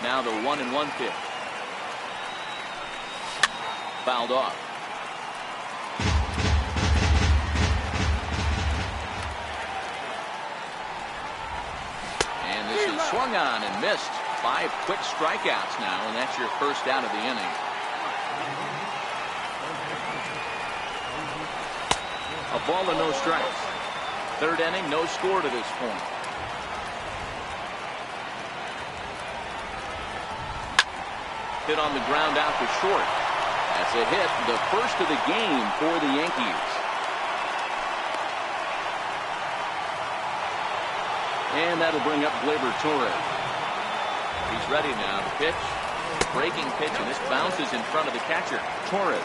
Now the 1-1 pitch. Fouled off. And this is swung on and missed. 5 quick strikeouts now, and that's your first out of the inning. A ball and no strikes. Third inning, no score to this point. Hit on the ground out to short. That's a hit, the first of the game for the Yankees. And that'll bring up Gleyber Torres. He's ready now to pitch. Breaking pitch, and this bounces in front of the catcher. Torres,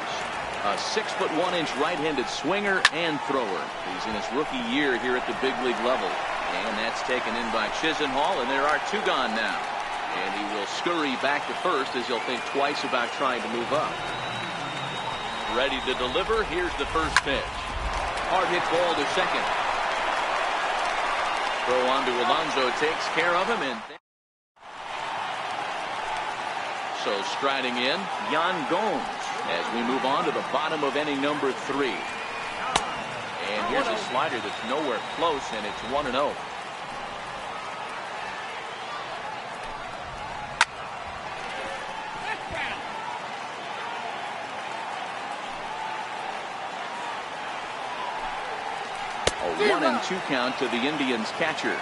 a 6'1" right-handed swinger and thrower. He's in his rookie year here at the big league level. And that's taken in by Chisenhall, and there are 2 gone now. And he will scurry back to first as he'll think twice about trying to move up. Ready to deliver. Here's the first pitch. Hard hit ball to second. Throw on to Alonso takes care of him. And so striding in, Yan Gomes as we move on to the bottom of inning number 3. And here's a slider that's nowhere close, and it's 1-0. A 1-2 count to the Indians catcher.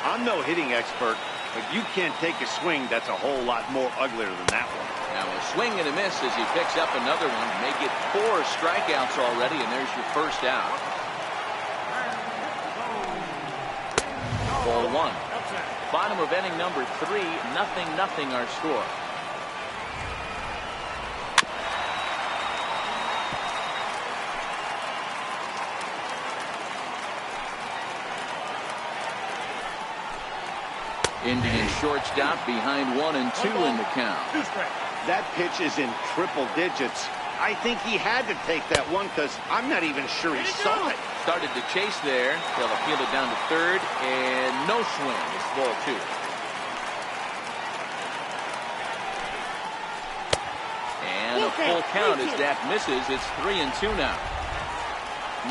I'm no hitting expert, but you can't take a swing that's a whole lot more uglier than that one. Now a swing and a miss as he picks up another one. Make it 4 strikeouts already, and there's your first out. Ball 1. Bottom of inning number 3. 0-0 our score. Indian shortstop behind 1-2 in the count. That pitch is in triple digits. I think he had to take that one because I'm not even sure he saw it. Started to chase there. They'll appeal it down to third, and no swing. It's ball 2. And a full count as that misses. It's 3-2 now.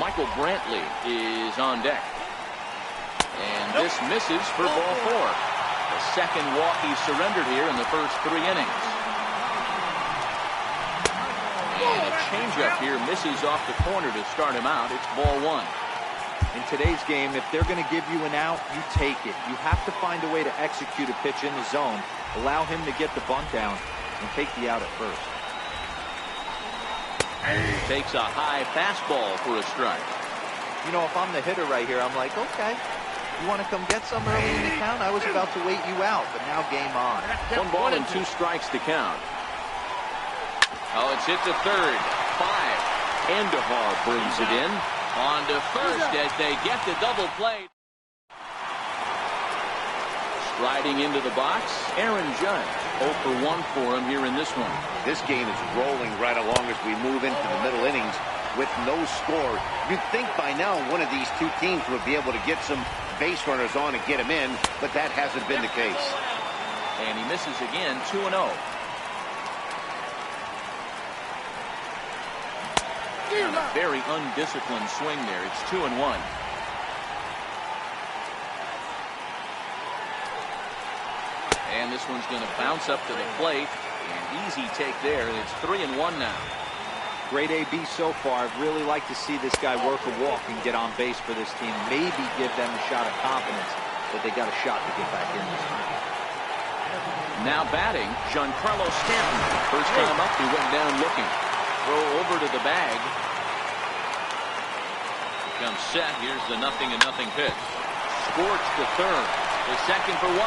Michael Brantley is on deck. And this misses for ball 4. The second walk he's surrendered here in the first 3 innings. And a changeup here misses off the corner to start him out. It's ball 1. In today's game, if they're going to give you an out, you take it. You have to find a way to execute a pitch in the zone, allow him to get the bunt down, and take the out at first. Takes a high fastball for a strike. You know, if I'm the hitter right here, I'm like, okay. You want to come get some early in the count? I was about to wait you out, but now game on. 1 ball and 2 strikes to count. Oh, it's hit to third. 5. Andujar brings it in. On to first as they get the double play. Striding into the box, Aaron Judge. 0 for 1 for him here in this one. This game is rolling right along as we move into the middle innings with no score. You'd think by now one of these 2 teams would be able to get some base runners on and get him in, but that hasn't been the case. And he misses again, 2-0. And a very undisciplined swing there. It's 2-1. And this one's going to bounce up to the plate. An easy take there. It's 3-1 now. Great AB so far. I'd really like to see this guy work a walk and get on base for this team. Maybe give them a shot of confidence that they got a shot to get back in this game. Now batting, Giancarlo Stanton. First time up, he went down looking. Throw over to the bag. Comes set. Here's the 0-0 pitch. Scorched to third. The second for 1.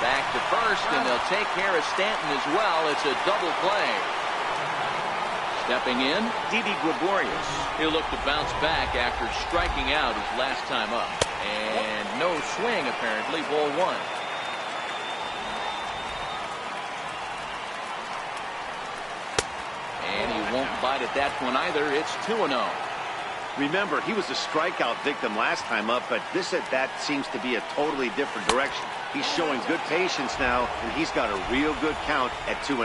Back to first, and they'll take care of Stanton as well. It's a double play. Stepping in, Didi Gregorius. He'll look to bounce back after striking out his last time up. And no swing, apparently, ball 1. And he won't bite at that one either. It's 2-0. Remember, he was a strikeout victim last time up, but this at bat seems to be a totally different direction. He's showing good patience now, and he's got a real good count at 2-0.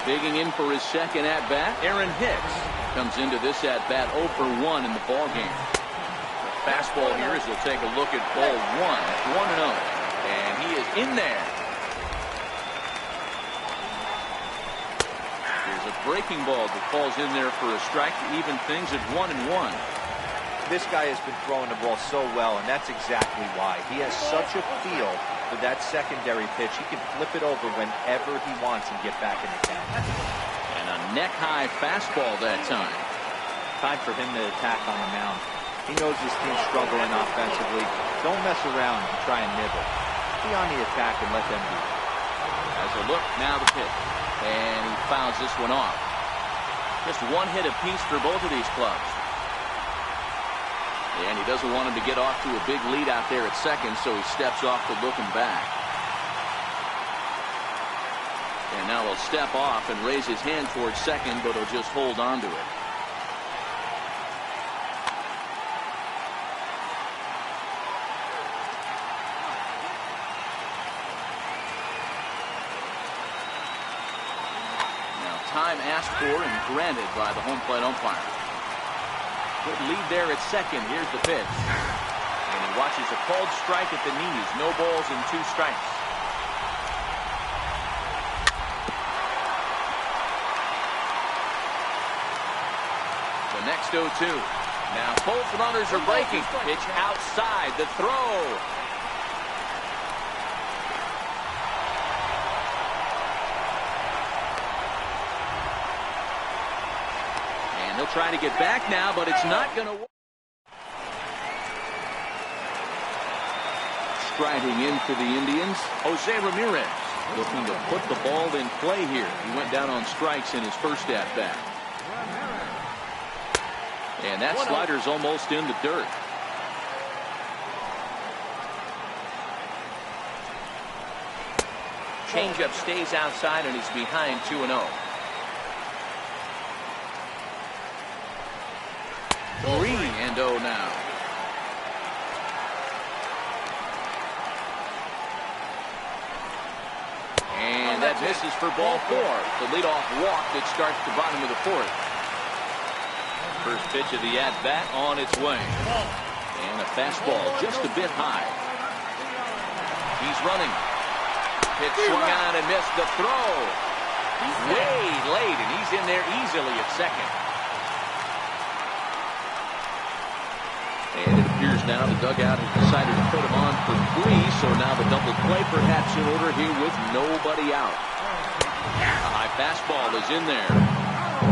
Digging in for his second at-bat, Aaron Hicks comes into this at-bat 0 for 1 in the ballgame. The fastball here as he'll take a look at ball 1, 1-0. And he is in there. Here's a breaking ball that falls in there for a strike to even things at 1-1. This guy has been throwing the ball so well, and that's exactly why. He has such a feel for that secondary pitch. He can flip it over whenever he wants and get back in the count. And a neck-high fastball that time. Time for him to attack on the mound. He knows his team's struggling offensively. Don't mess around and try and nibble. Be on the attack and let them do it. As a look, now the pitch. And he fouls this one off. Just one hit apiece for both of these clubs. And he doesn't want him to get off to a big lead out there at second, so he steps off to looking back. And now he'll step off and raise his hand towards second, but he'll just hold on to it. Now time asked for and granted by the home plate umpire. Good lead there at second. Here's the pitch. And he watches a called strike at the knees. No balls and 2 strikes. The next 0-2. Now both runners are breaking. Pitch outside. The throw. He'll try to get back now, but it's not going to work. Striding in for the Indians, Jose Ramirez, looking to put the ball in play here. He went down on strikes in his first at-bat. And that slider's almost in the dirt. Changeup stays outside, and he's behind 2-0. 3-0 now. And that misses for ball 4. The leadoff walk that starts the bottom of the 4th. First pitch of the at-bat on its way. And a fastball just a bit high. He's running. Pitch swung on and missed the throw. Way late, and he's in there easily at second. And it appears now the dugout has decided to put him on for 3, so now the double play perhaps in order here with nobody out. A high fastball is in there.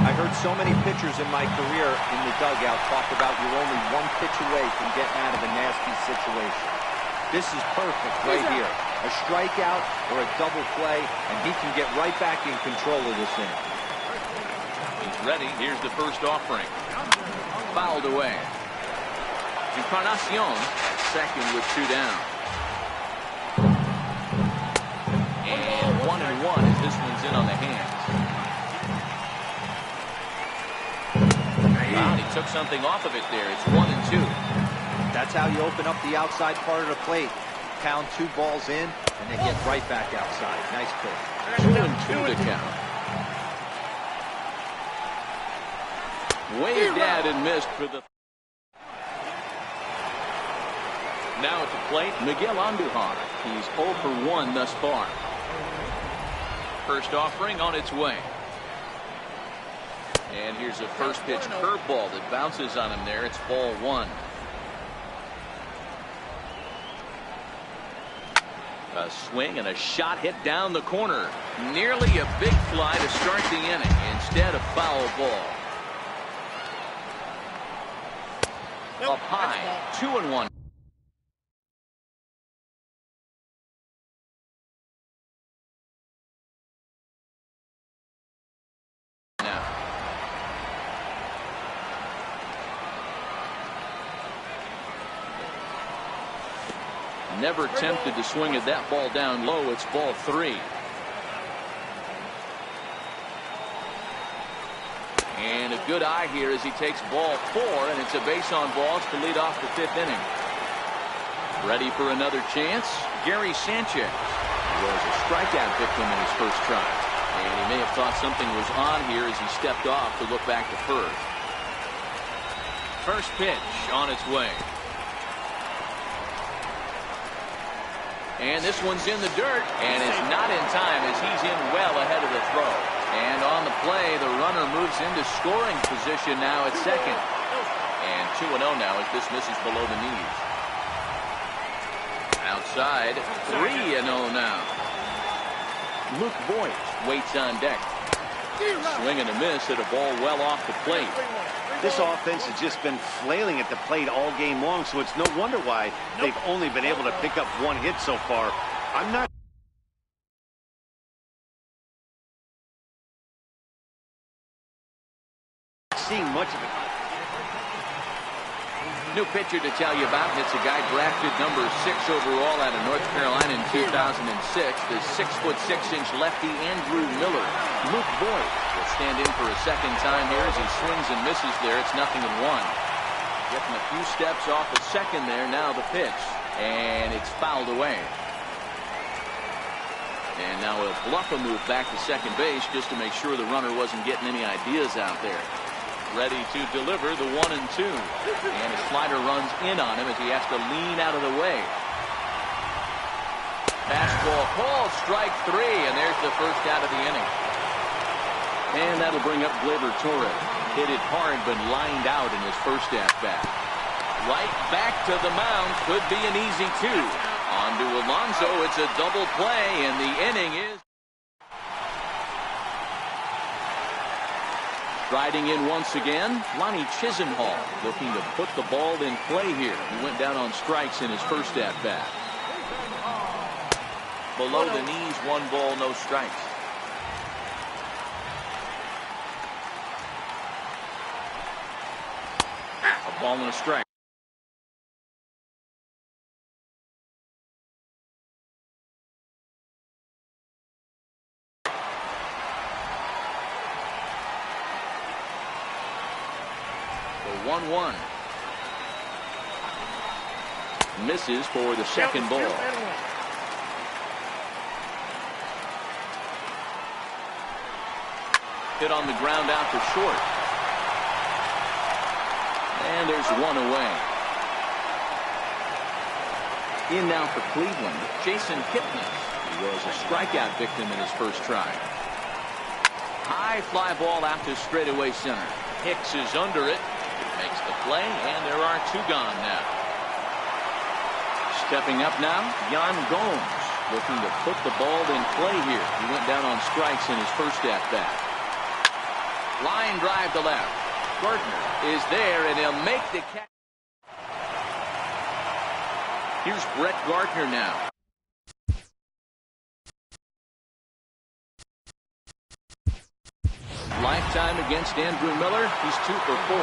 I heard so many pitchers in my career in the dugout talk about you're only 1 pitch away from getting out of a nasty situation. This is perfect right here. A strikeout or a double play, and he can get right back in control of this inning. He's ready. Here's the first offering. Fouled away. Encarnacion, second with 2 down. And 1-1 as this one's in on the hands. Wow, he took something off of it there. It's 1-2. That's how you open up the outside part of the plate. Pound 2 balls in, and then get right back outside. Nice pitch. 2-2 to count. Waved at and missed for the... Now at the plate, Miguel Andujar. He's 0 for 1 thus far. First offering on its way. And here's a first pitch curveball that bounces on him there. It's ball 1. A swing and a shot hit down the corner. Nearly a big fly to start the inning. Instead, a foul ball. Up high, 2-1. Never tempted to swing at that ball down low. It's ball 3. good eye here as he takes ball 4, and it's a base on balls to lead off the 5th inning. Ready for another chance. Gary Sanchez was a strikeout victim in his first try, and he may have thought something was on here as he stepped off to look back to first. First pitch on its way. And this one's in the dirt, and it's not in time as he's in well ahead of the throw. And on the play, the runner moves into scoring position now at second. And 2-0 now as this misses below the knees. Outside, 3-0 now. Luke Voigt waits on deck. Swing and a miss at a ball well off the plate. This offense has just been flailing at the plate all game long, so it's no wonder why they've only been able to pick up 1 hit so far. I'm not seeing much of it. New pitcher to tell you about, and it's a guy drafted number 6 overall out of North Carolina in 2006. The 6'6" lefty Andrew Miller. Luke Voigt will stand in for a second time here as he swings and misses there. It's 0-1. Getting a few steps off at second there. Now the pitch, and it's fouled away. And now he'll bluff a move back to second base just to make sure the runner wasn't getting any ideas out there. Ready to deliver the 1-2. And his slider runs in on him as he has to lean out of the way. Fastball called, strike 3, and there's the first out of the inning. And that'll bring up Gleyber Torres. Hit it hard but lined out in his first at-bat. Right back to the mound. Could be an easy 2. On to Alonso. It's a double play, and the inning is... Riding in once again, Lonnie Chisenhall looking to put the ball in play here. He went down on strikes in his first at-bat. Below the knees, 1 ball, no strikes. A ball and a strike. The 1-1. Misses for the second ball. Hit on the ground out to short. And there's 1 away. In now for Cleveland, Jason Kipnis. He was a strikeout victim in his first try. High fly ball out to straightaway center. Hicks is under it. Makes the play, and there are 2 gone now. Stepping up now, Yan Gomes, looking to put the ball in play here. He went down on strikes in his first at-bat. Line drive to left. Gardner is there, and he'll make the catch. Here's Brett Gardner now. Lifetime against Andrew Miller. He's 2 for 4.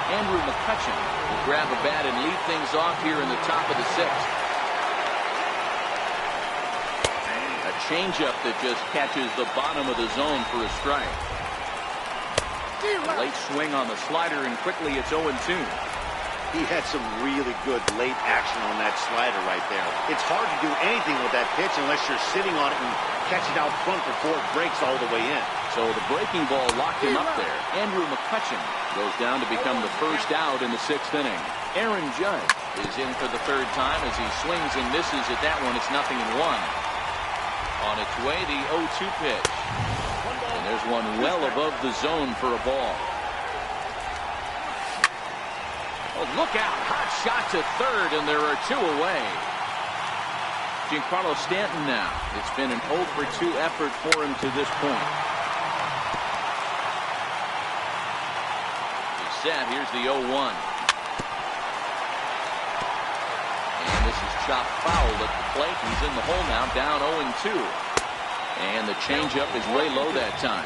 Andrew McCutchen will grab a bat and lead things off here in the top of the 6th. A changeup that just catches the bottom of the zone for a strike. A late swing on the slider, and quickly it's 0-2. He had some really good late action on that slider right there. It's hard to do anything with that pitch unless you're sitting on it and catch it out front before it breaks all the way in. So the breaking ball locked him up there. Andrew McCutchen goes down to become the first out in the 6th inning. Aaron Judge is in for the 3rd time as he swings and misses at that one. It's 0-1. On its way, the 0-2 pitch. And there's one well above the zone for a ball. Oh, look out. Hot shot to 3rd, and there are 2 away. Giancarlo Stanton now. It's been an 0 for 2 effort for him to this point. He's set. Here's the 0-1. And this is chopped foul at the plate. He's in the hole now, down 0-2. And the changeup is way low that time.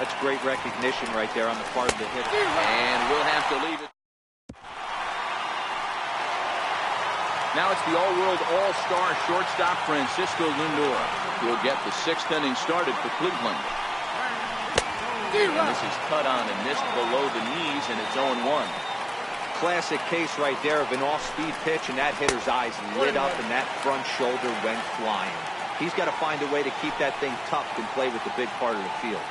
That's great recognition right there on the part of the hitter. And we'll have to leave it. Now it's the all-world all-star shortstop Francisco Lindor. He'll get the 6th inning started for Cleveland. And this is cut on and missed below the knees, and it's 0-1. Classic case right there of an off-speed pitch, and that hitter's eyes lit up, and that front shoulder went flying. He's got to find a way to keep that thing tucked and play with the big part of the field.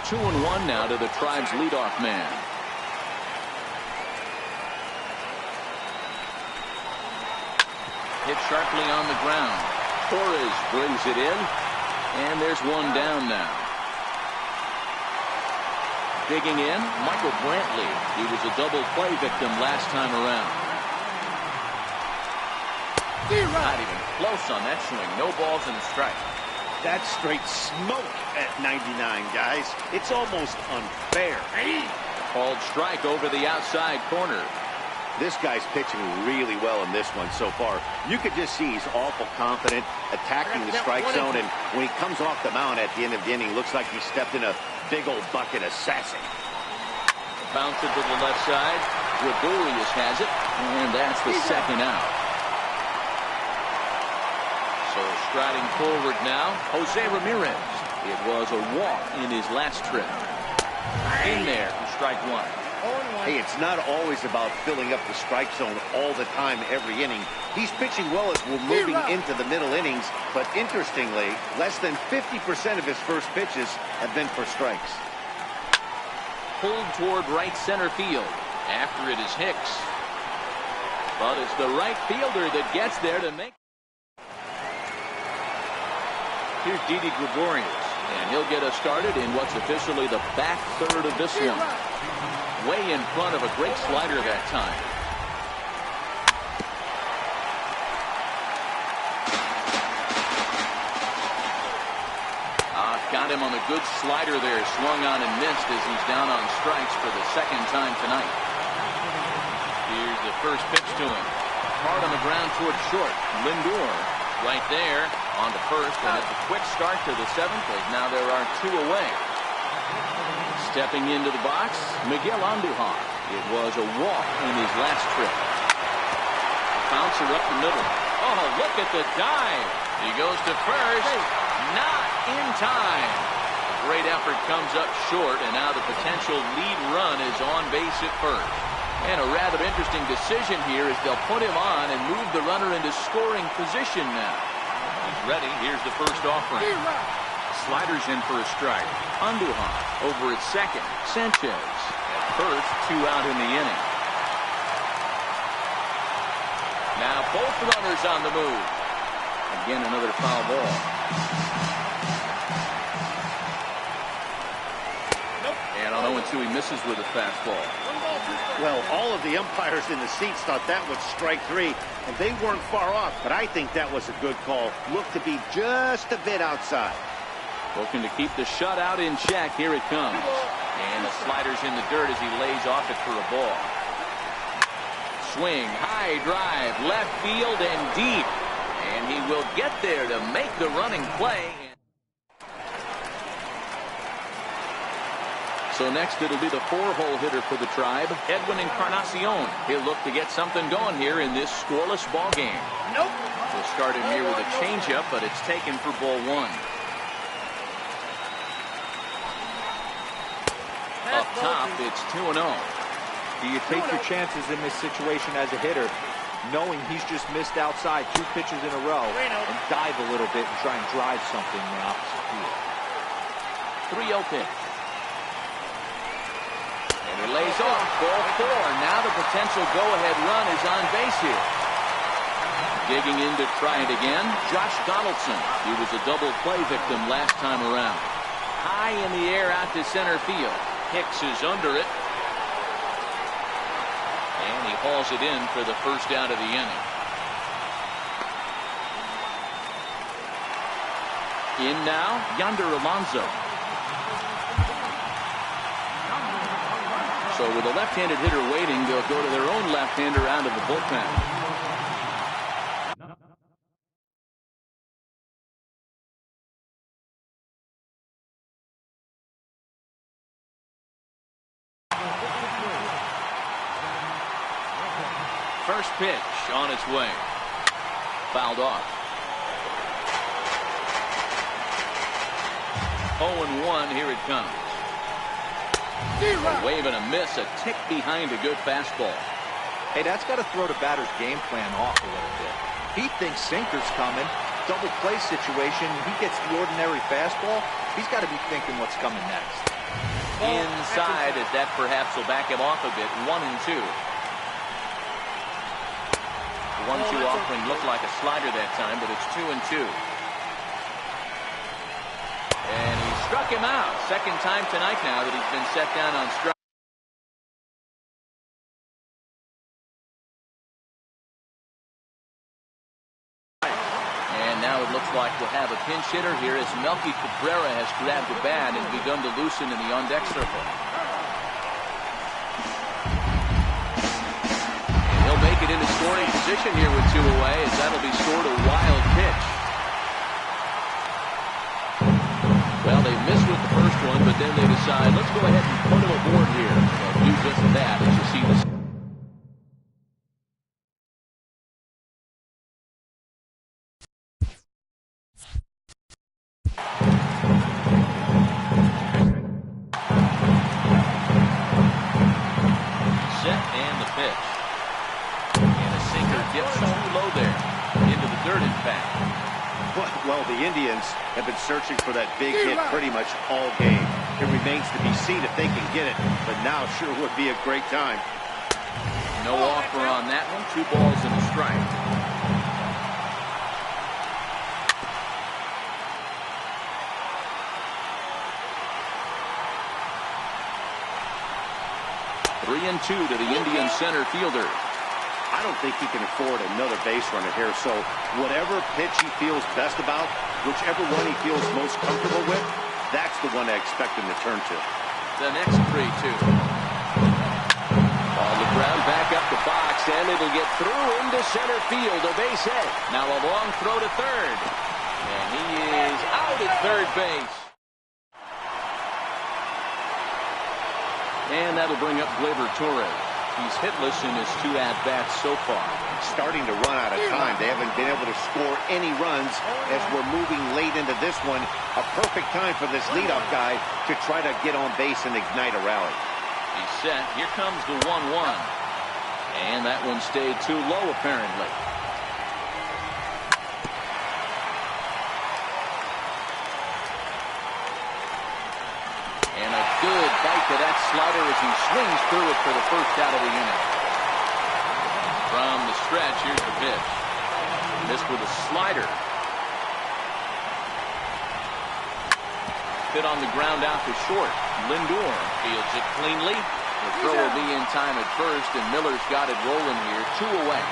2-1 now to the Tribe's leadoff man. Hit sharply on the ground. Torres brings it in, and there's one down now. Digging in, Michael Brantley. He was a double play victim last time around. Not even close on that swing. No balls and a strike. That's straight smoke at 99, guys. It's almost unfair. Called strike over the outside corner. This guy's pitching really well in this one so far. You could just see he's awful confident, attacking the strike zone, and when he comes off the mound at the end of the inning, looks like he stepped in a big old bucket of sassy. Bounce it to the left side. Gregorius has it, and that's the second out. So striding forward now, Jose Ramirez. It was a walk in his last trip. In there for strike one. Hey, it's not always about filling up the strike zone all the time, every inning. He's pitching well as we're moving into the middle innings, but interestingly, less than 50% of his first pitches have been for strikes. Pulled toward right center field. After it is Hicks. But it's the right fielder that gets there to make. Here's Didi Gregorius, and he'll get us started in what's officially the back third of this one. Way in front of a great slider that time. Got him on a good slider there. Swung on and missed as he's down on strikes for the second time tonight. Here's the first pitch to him. Hard on the ground toward short. Lindor right there on to first, and it's a quick start to the seventh as now there are two away. Stepping into the box, Miguel Andujar. It was a walk in his last trip. Bouncer up the middle. Oh, look at the dive. He goes to first. Not in time. A great effort comes up short, and now the potential lead run is on base at first. And a rather interesting decision here as they'll put him on and move the runner into scoring position now. He's ready. Here's the first offering. Sliders in for a strike. Andujar over at second. Sanchez at first, 2 out in the inning. Now both runners on the move. Again, another foul ball. And on 0-2, he misses with a fastball. Well, all of the umpires in the seats thought that was strike three, and they weren't far off, but I think that was a good call. Looked to be just a bit outside. Looking to keep the shutout in check. Here it comes. And the slider's in the dirt as he lays off it for a ball. Swing, high drive, left field and deep. And he will get there to make the running play. So next it'll be the 4-hole hitter for the Tribe, Edwin Encarnacion. He'll look to get something going here in this scoreless ball game. Nope. We'll start him here with a changeup, but it's taken for ball one. Up top, it's 2-0. Do you take your chances in this situation as a hitter, knowing he's just missed outside 2 pitches in a row, and dive a little bit and try and drive something in the opposite field? 3-0 pitch. And he lays off. Ball 4. Now the potential go-ahead run is on base here. Digging in to try it again, Josh Donaldson. He was a double play victim last time around. High in the air out to center field. Hicks is under it. And he hauls it in for the first out of the inning. In now, Yonder Alonso. So with a left-handed hitter waiting, they'll go to their own left-hander out of the bullpen. First pitch on its way. Fouled off. 0-1, here it comes. A wave and a miss, a tick behind a good fastball. Hey, that's got to throw the batter's game plan off a little bit. He thinks sinker's coming, double play situation, he gets the ordinary fastball. He's got to be thinking what's coming next. Inside, as that perhaps will back him off a bit. 1-2. 1-2 offering looked like a slider that time, but it's 2-2. And he struck him out. Second time tonight now that he's been set down on strike. And now it looks like we'll have a pinch hitter here as Melky Cabrera has grabbed the bat and begun to loosen in the on-deck circle. And he'll make it into scoring position here with 2 away, as that'll be sort of wild pitch. Well, they missed with the first one, but then they decide, let's go ahead and put him aboard here. They'll do just that, as you see this. Set and the pitch. And a sinker dips too low there. Into the dirt, in fact. Well, the Indians have been searching for that big hit pretty much all game. It remains to be seen if they can get it, but now sure would be a great time. No offer on that one. 2 balls and a strike. Three and 2 to the Indian center fielder. I don't think he can afford another base runner here, so whatever pitch he feels best about, whichever one he feels most comfortable with, that's the one I expect him to turn to. The next 3-2. On the ground, back up the box, and it'll get through into center field, a base hit. Now a long throw to third, and he is out at third base. And that'll bring up Gleyber Torres. He's hitless in his 2 at-bats so far. Starting to run out of time. They haven't been able to score any runs as we're moving late into this one. A perfect time for this leadoff guy to try to get on base and ignite a rally. He's set. Here comes the 1-1. And that one stayed too low, apparently. And a good bite to that slider as he swings through it for the first out of the inning. From the stretch, here's the pitch. Missed with a slider. Hit on the ground out to short. Lindor fields it cleanly. The throw will be in time at first, and Miller's got it rolling here. 2 away.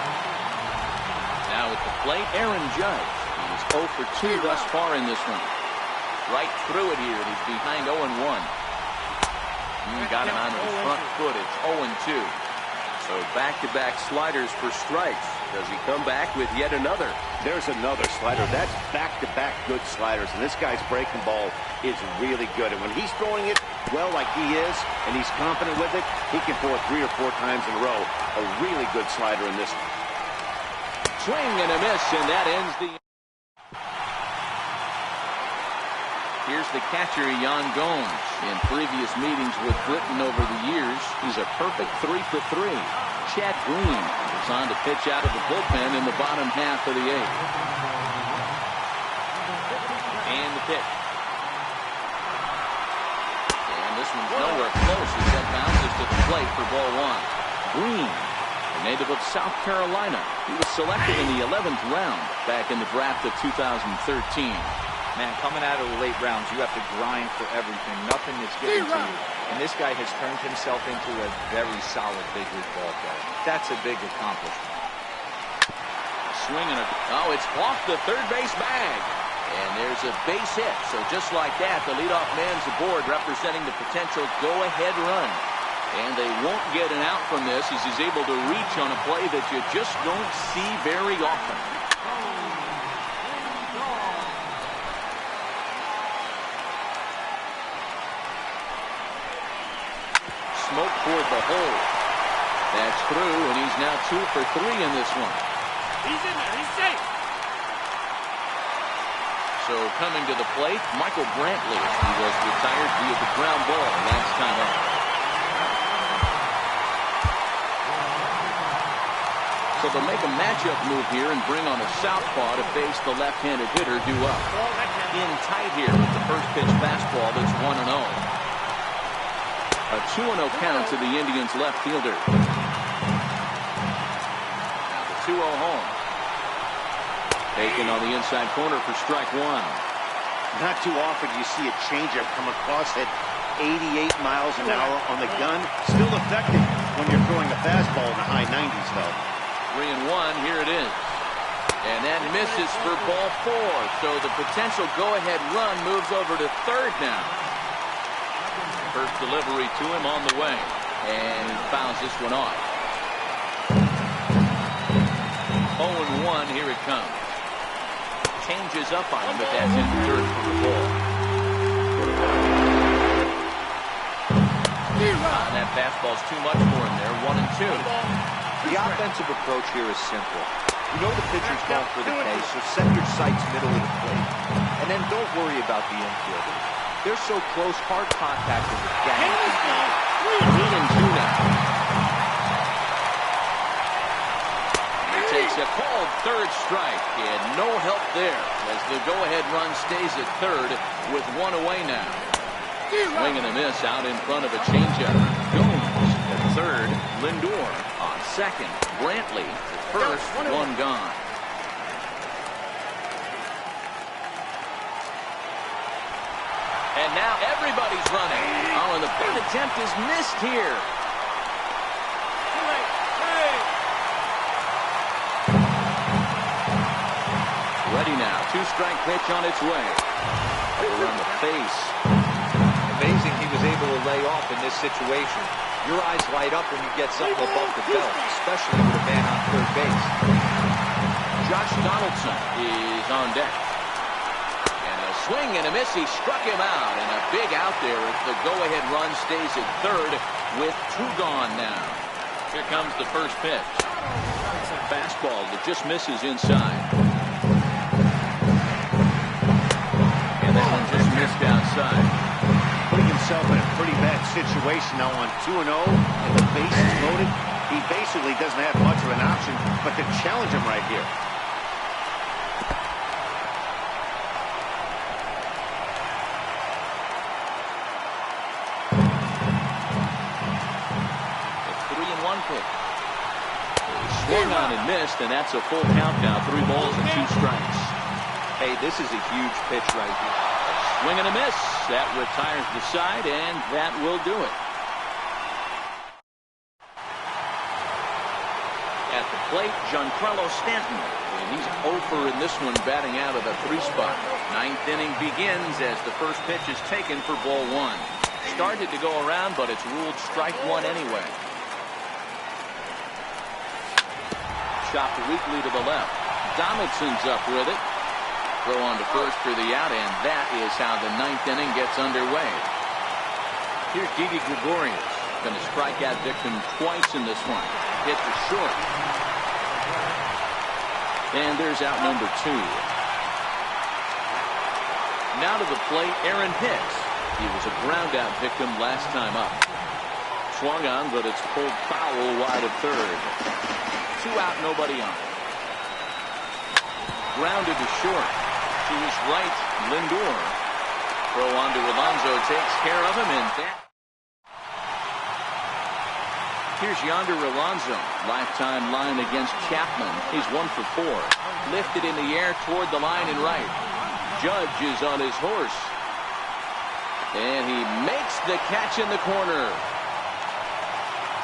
Now at the plate, Aaron Judge. He's 0 for 2 thus far in this one. Right through it here, and he's behind 0-1. Got him on his front foot. It's 0-2. So back-to-back sliders for strikes. Does he come back with yet another? There's another slider. That's back-to-back good sliders, and this guy's breaking ball is really good. And when he's throwing it well like he is, and he's confident with it, he can throw it 3 or 4 times in a row. A really good slider in this one. Swing and a miss, and that ends the... Here's the catcher, Yan Gomes. In previous meetings with Britain over the years, he's a perfect 3 for 3. Chad Green is on to pitch out of the bullpen in the bottom half of the 8th. And the pitch. And this one's nowhere close as that bounces to the plate for ball 1. Green, a native of South Carolina. He was selected in the 11th round back in the draft of 2013. Man, coming out of the late rounds, you have to grind for everything. Nothing is given to you. And this guy has turned himself into a very solid big league ball player. That's a big accomplishment. Swinging it. Oh, it's off the third base bag. And there's a base hit. So just like that, the leadoff man's aboard, representing the potential go-ahead run. And they won't get an out from this as he's able to reach on a play that you just don't see very often. Smoke toward the hole. That's through, and he's now 2 for 3 in this one. He's in there. He's safe. So coming to the plate, Michael Brantley. He was retired via the ground ball last time up. So they'll make a matchup move here and bring on a southpaw to face the left-handed hitter due up. In tight here with the first pitch fastball that's 1-0. A 2-0 count to the Indians left fielder. Now the 2-0 home. Taken on the inside corner for strike one. Not too often you see a changeup come across at 88 miles an hour on the gun. Still effective when you're throwing a fastball in the high 90s, though. 3-1, here it is. And that misses for ball 4. So the potential go-ahead run moves over to third now. First delivery to him on the way. And he fouls this one off. 0-1, here it comes. Changes up on him, but that's in third for the ball. That fastball's too much for him there. 1-2. The offensive approach here is simple. You know the pitcher's going for the K, so set your sights middle of the plate. And then don't worry about the infield. They're so close, hard contact is a guarantee. 3-2 now. He takes a called third strike, and no help there as the go-ahead run stays at third with one away now. Swing and a miss out in front of a changeup. Gomes at third, Lindor on second, Brantley at first, one gone. And now everybody's running. Oh, and the big attempt is missed here. Ready now, two-strike pitch on its way. Over on the face. Amazing he was able to lay off in this situation. Your eyes light up when you get something above the belt, especially with a man on third base. Josh Donaldson is on deck. And a swing and a miss. He struck him out. And a big out there as the go-ahead run stays at third with two gone now. Here comes the first pitch. Fastball that just misses inside. And that one just missed outside. Putting himself in a pretty bad situation now on 2-0, and the base is loaded. He basically doesn't have much of an option but to challenge him right here. A 3-1 pitch. Swung on and missed, and that's a full count now. 3 balls and 2 strikes. Hey, this is a huge pitch right here. Swing and a miss. That retires the side, and that will do it. At the plate, Giancarlo Stanton. And he's over in this one, batting out of the 3 spot. 9th inning begins as the first pitch is taken for ball 1. Started to go around, but it's ruled strike 1 anyway. Chopped weakly to the left. Donaldson's up with it. Throw on to first for the out, and that is how the 9th inning gets underway. Here's Didi Gregorius. Going to strike out victim twice in this one. Hit to short. And there's out number 2. Now to the plate, Aaron Hicks. He was a ground out victim last time up. Swung on, but it's pulled foul wide of third. 2 out, nobody on. Grounded to short. To his right, Lindor. Throw on to Alonso, takes care of him, and that. Here's Yonder Alonso. Lifetime line against Chapman. He's 1 for 4. Lifted in the air toward the line and right. Judge is on his horse. And he makes the catch in the corner.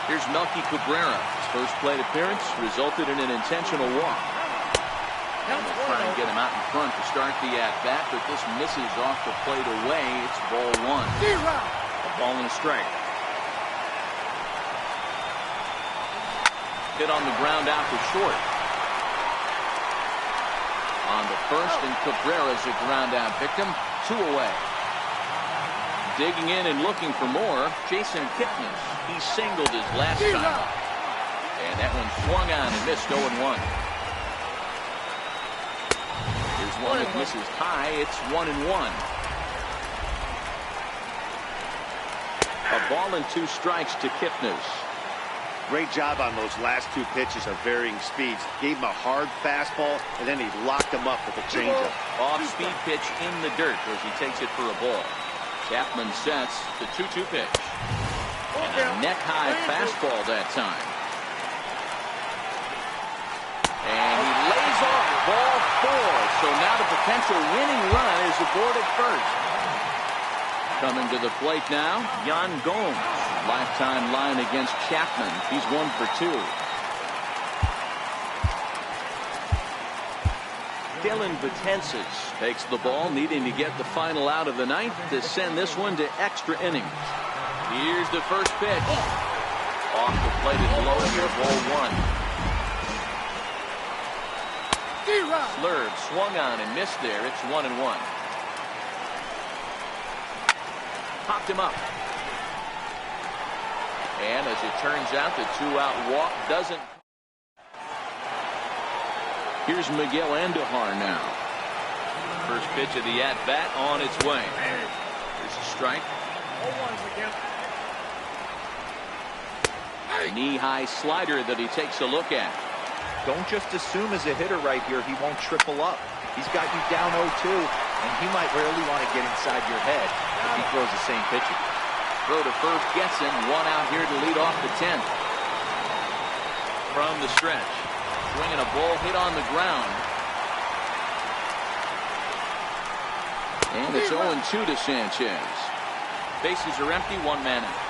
Here's Melky Cabrera. His first plate appearance resulted in an intentional walk. They'll try and get him out in front to start the at-bat, but this misses off the plate away. It's ball 1. A ball and a strike. Hit on the ground out to short. On the first, and Cabrera's a ground out victim. 2 away. Digging in and looking for more, Jason Kipnis. He singled his last time. And that one swung on and missed 0-1. one that misses high. It's 1-1. A ball and 2 strikes to Kipnis. Great job on those last 2 pitches of varying speeds. Gave him a hard fastball, and then he locked him up with a changeup. Off-speed pitch in the dirt as he takes it for a ball. Chapman sets the 2-2 pitch. And a neck-high fastball that time. And he lays off ball 4. So now the potential winning run is aboard at first. Coming to the plate now, Yan Gomes. Lifetime line against Chapman. He's 1 for 2. Dylan Betances takes the ball, needing to get the final out of the ninth to send this one to extra innings. Here's the first pitch. Off the plate and low here, ball 1. Slurve swung on and missed there. It's 1-1. Popped him up. And as it turns out, the 2-out walk doesn't. Here's Miguel Andujar now. First pitch of the at-bat on its way. Here's a strike. Knee-high slider that he takes a look at. Don't just assume as a hitter right here he won't triple up. He's got you down 0-2, and he might rarely want to get inside your head if he throws the same pitch. Throw to first gets him. 1 out here to lead off the 10th. From the stretch. Swinging a ball hit on the ground. And it's 0-2 to Sanchez. Bases are empty, 1 man out.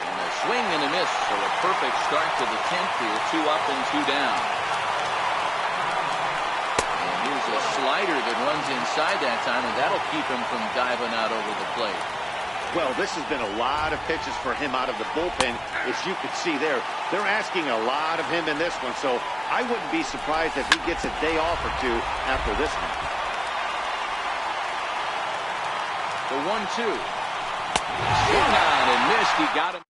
And a swing and a miss. So a perfect start to the 10th here. 2 up and 2 down. And here's a slider that runs inside that time, and that'll keep him from diving out over the plate. Well, this has been a lot of pitches for him out of the bullpen. As you can see there, they're asking a lot of him in this one, so I wouldn't be surprised if he gets a day off or 2 after this one. The 1-2. Swung on and missed. He got him.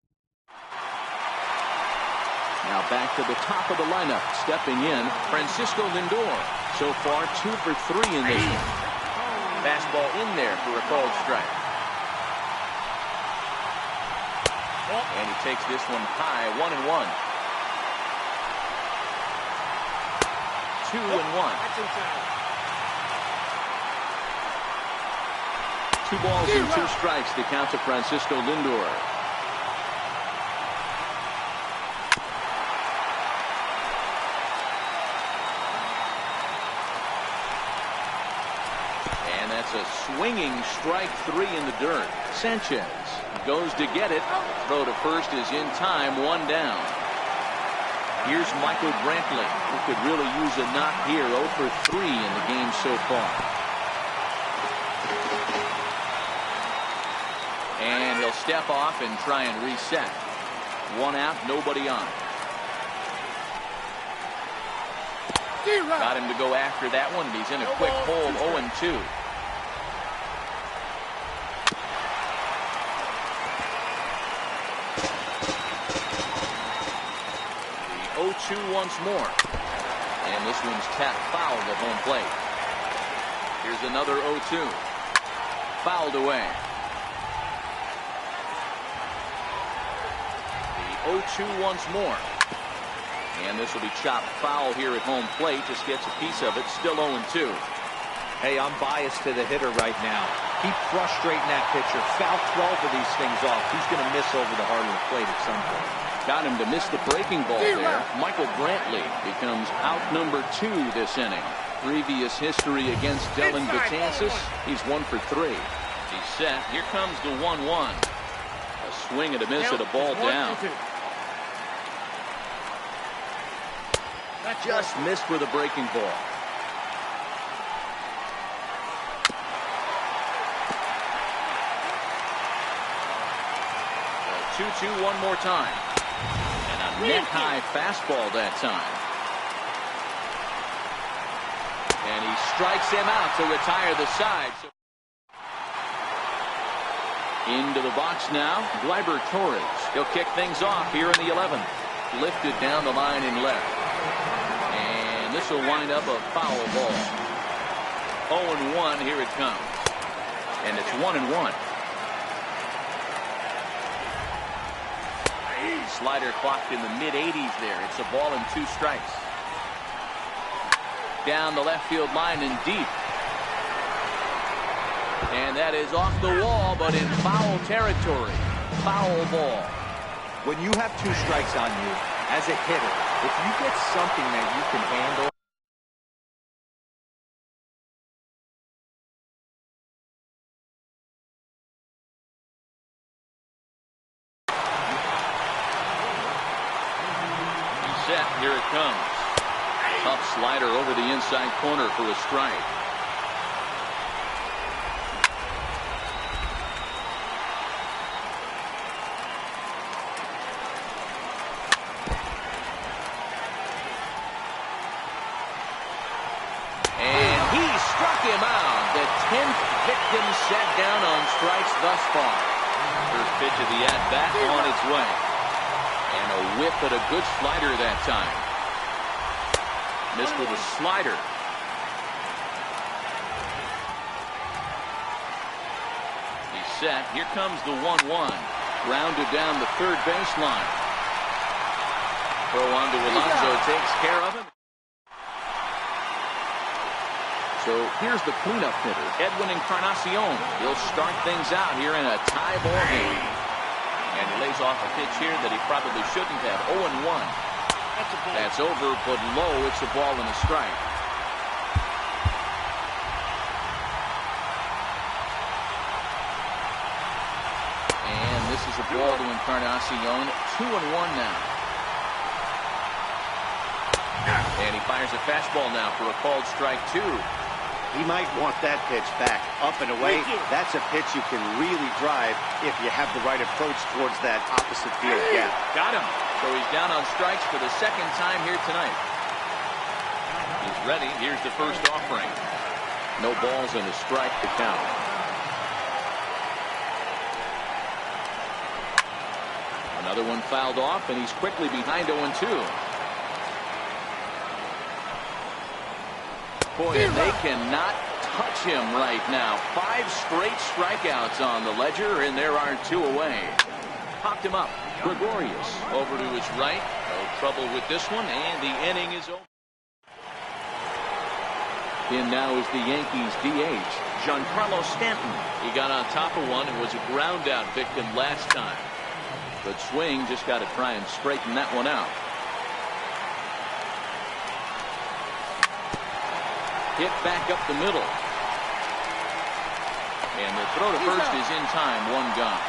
Now back to the top of the lineup. Stepping in, Francisco Lindor. So far, 2 for 3 in this one. Fastball in there for a called strike. And he takes this one high, 1-1. 2-1. 2 balls and 2 strikes to count to Francisco Lindor. And that's a swinging strike 3 in the dirt. Sanchez goes to get it. Throw to first is in time, 1 down. Here's Michael Brantley, who could really use a knock here. 0 for 3 in the game so far. And he'll step off and try and reset. 1 out, nobody on. Got him to go after that one, and he's in a quick hold, 0-2. The 0-2 once more. And this one's tapped foul at home plate. Here's another 0-2. Fouled away. The 0-2 once more. And this will be chopped foul here at home plate. Just gets a piece of it. Still 0-2. Hey, I'm biased to the hitter right now. Keep frustrating that pitcher. Foul 12 of these things off. He's going to miss over the heart of the plate at some point. Got him to miss the breaking ball there. Michael Brantley becomes out number 2 this inning. Previous history against Dylan Betances. He's 1 for 3. He's set. Here comes the 1-1. A swing and a miss at a ball down. Just missed with a breaking ball. The 2-2 one more time. And a neck-high fastball that time. And he strikes him out to retire the side. Into the box now, Gleyber Torres. He'll kick things off here in the 11th. Lifted down the line in left. And this will wind up a foul ball. 0-1. Here it comes. And it's 1-1. Slider clocked in the mid-80s there. It's a ball and 2 strikes. Down the left field line and deep. And that is off the wall, but in foul territory. Foul ball. When you have 2 strikes on you, as a hitter, if you get something that you can handle, set. Here it comes. Tough slider over the inside corner for a strike. And he struck him out. The 10th victim set down on strikes thus far. First pitch of the at-bat on its way. And a whip at a good slider that time. Missed with a slider. He's set. Here comes the 1-1. Grounded down the third baseline. Throw on to Alonso. Takes care of him. So here's the cleanup hitter, Edwin Encarnacion. He'll start things out here in a tie ball game. And he lays off a pitch here that he probably shouldn't have. 0-1. That's over, but low. It's a ball and a strike. And this is a ball to Encarnacion. 2-1 now. And he fires a fastball now for a called strike 2. He might want that pitch back, up and away. That's a pitch you can really drive if you have the right approach towards that opposite field gap. Got him. So he's down on strikes for the second time here tonight. He's ready. Here's the first offering. No balls and a strike to count. Another one fouled off, and he's quickly behind 0-2. Boy, and they cannot touch him right now. 5 straight strikeouts on the ledger, and there are 2 away. Popped him up. Gregorius over to his right. No trouble with this one, and the inning is over. In now is the Yankees DH, Giancarlo Stanton. He got on top of one and was a ground out victim last time. Good swing, just got to try and straighten that one out. Hit back up the middle. And the throw to first is in time. 1 gone.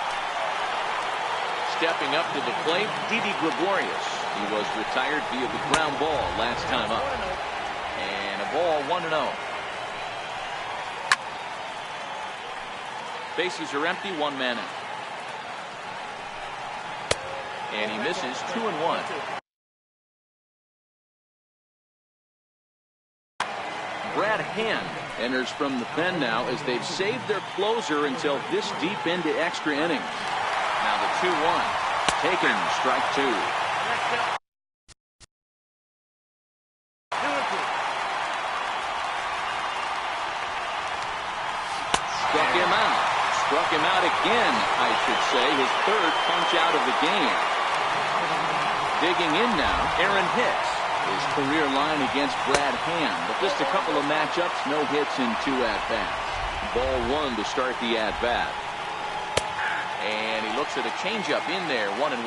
Stepping up to the plate, Didi Gregorius. He was retired via the ground ball last time up. And a ball 1-0. Bases are empty, 1 man out. And he misses. 2-1. Brad Hand enters from the pen now as they've saved their closer until this deep into extra innings. Now the 2-1. Taken, strike 2. Struck him out. Struck him out again, I should say. His 3rd punch out of the game. Digging in now, Aaron Hicks. His career line against Brad Hand, but just a couple of matchups, no hits in 2 at-bats. Ball 1 to start the at-bat. And he looks at a changeup in there, 1-1.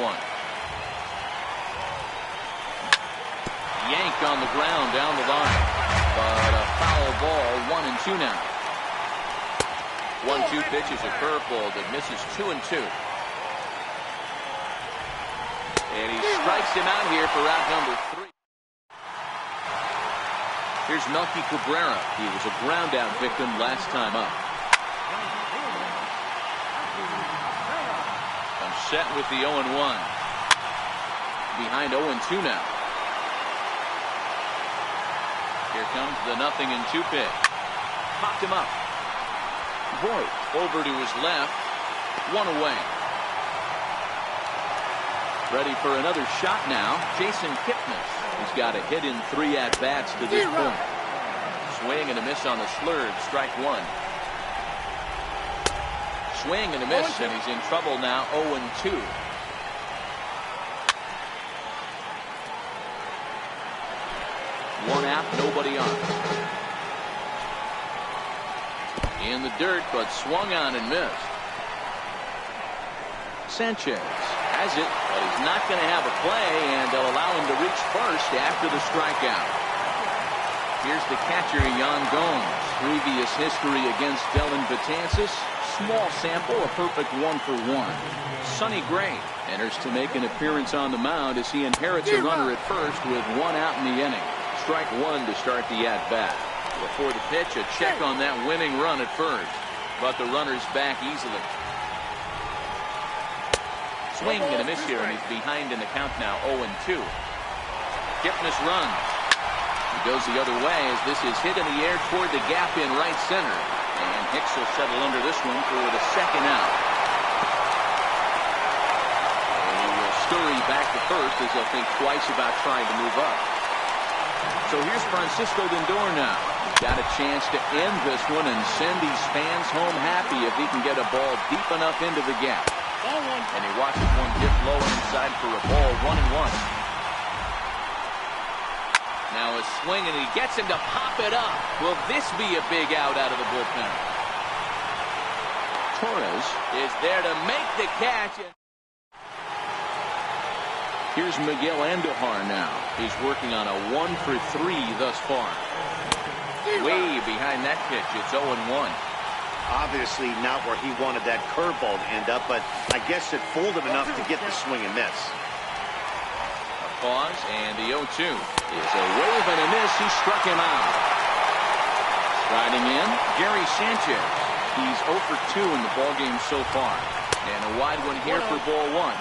Yank on the ground down the line, but a foul ball, 1-2 now. 1-2 pitch is a curveball that misses 2-2. And he strikes him out here for out number 3. Here's Melky Cabrera. He was a ground out victim last time up. I'm set with the 0-1. Behind 0-2 now. Here comes the 0-2 pitch. Popped him up. Voigt over to his left. 1 away. Ready for another shot now. Jason Kipnis. He's got a hit in 3 at-bats to this point. Swing and a miss on the slurve. Strike one. Swing and a miss, and he's in trouble now. 0-2. One out, nobody on. In the dirt, but swung on and missed. Sanchez has it, but he's not going to have a play, and they'll allow him to reach first after the strikeout. Here's the catcher, Yan Gomes. Previous history against Dylan Betances. Small sample, a perfect 1-for-1. Sonny Gray enters to make an appearance on the mound as he inherits a runner at first with one out in the inning. Strike one to start the at-bat. Before the pitch, a check on that winning run at first. But the runner's back easily. Swing and a miss here, and he's behind in the count now. 0-2. Kipnis runs. He goes the other way as this is hit in the air toward the gap in right center. And Hicks will settle under this one for the second out. And he will scurry back to first as he'll think twice about trying to move up. So here's Francisco Lindor now. He's got a chance to end this one and send these fans home happy if he can get a ball deep enough into the gap. And he watches one dip low inside for a ball. 1-1. Now a swing, and he gets him to pop it up. Will this be a big out of the bullpen? Torres is there to make the catch. Here's Miguel Andujar now. He's working on a 1-for-3 thus far. Way behind that pitch. It's 0-1. Obviously not where he wanted that curveball to end up, but I guess it fooled him enough to get the swing and miss. Pause, and the 0-2 is a wave and a miss. He struck him out. Striding in, Gary Sanchez. He's 0 for 2 in the ballgame so far. And a wide one here for ball one.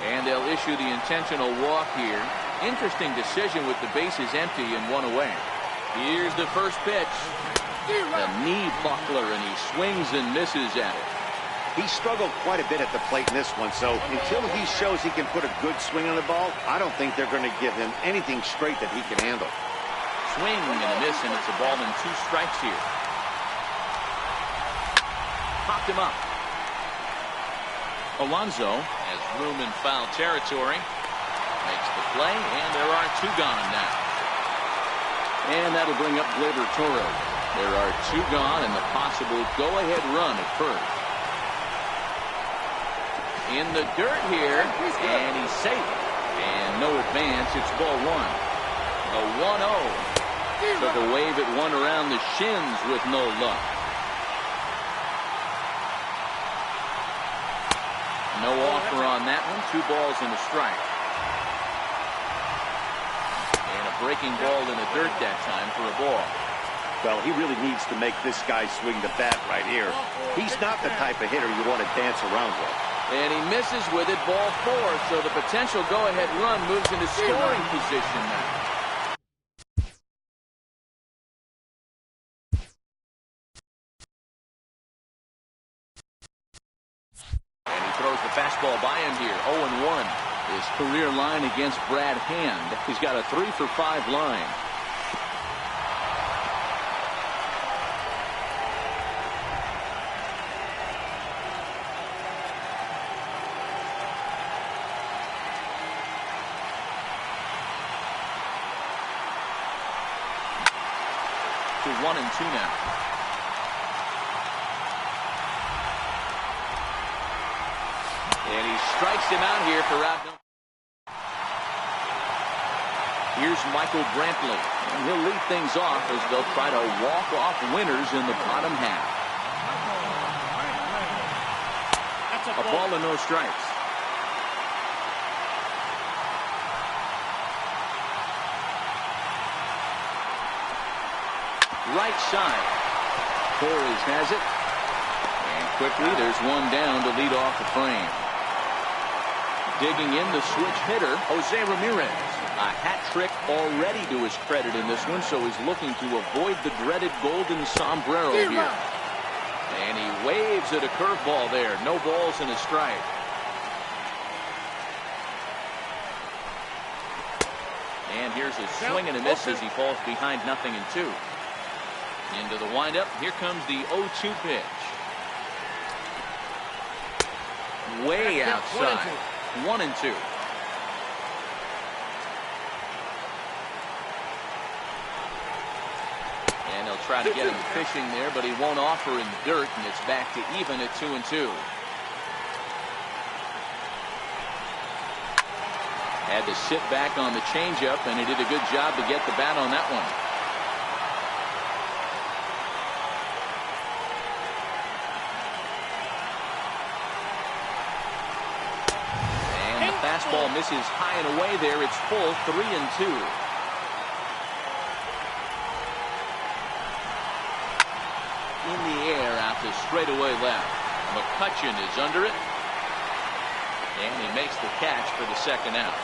And they'll issue the intentional walk here. Interesting decision with the bases empty and one away. Here's the first pitch. A knee buckler, and he swings and misses at it. He struggled quite a bit at the plate in this one, so until he shows he can put a good swing on the ball, I don't think they're going to give him anything straight that he can handle. Swing and a miss, and it's a ball and 2 strikes here. Popped him up. Alonso has room in foul territory. Makes the play, and there are 2 gone now. And that'll bring up Gleyber Torres. There are 2 gone, and the possible go-ahead run at first. In the dirt here, and he's safe. And no advance. It's ball one. The 1-0. Took a wave at one around the shins with no luck. No offer on that one. 2 balls and a strike. And a breaking ball in the dirt that time for a ball. Well, he really needs to make this guy swing the bat right here. He's not the type of hitter you want to dance around with. And he misses with it, ball 4, so the potential go-ahead run moves into scoring position now. And he throws the fastball by him here, 0-1. His career line against Brad Hand. He's got a 3-for-5 line. To 1-2 now. And he strikes him out here for out. Here's Michael Brantley, and he'll lead things off as they'll try to walk off winners in the bottom half. A ball and no strikes. Right side. Torres has it. And quickly there's one down to lead off the frame. Digging in the switch hitter, Jose Ramirez. A hat trick already to his credit in this one, so he's looking to avoid the dreaded golden sombrero here. And he waves at a curveball there. No balls and a strike. And here's a swing and a miss as he falls behind 0-2. Into the windup. Here comes the 0-2 pitch. Way outside. 1-2. And they'll try to get him fishing there, but he won't offer in the dirt, and it's back to even at 2-2. Had to sit back on the changeup, and he did a good job to get the bat on that one. And the fastball misses high and away there. It's full, 3-2. In the air out to straightaway left. McCutcheon is under it. And he makes the catch for the second out.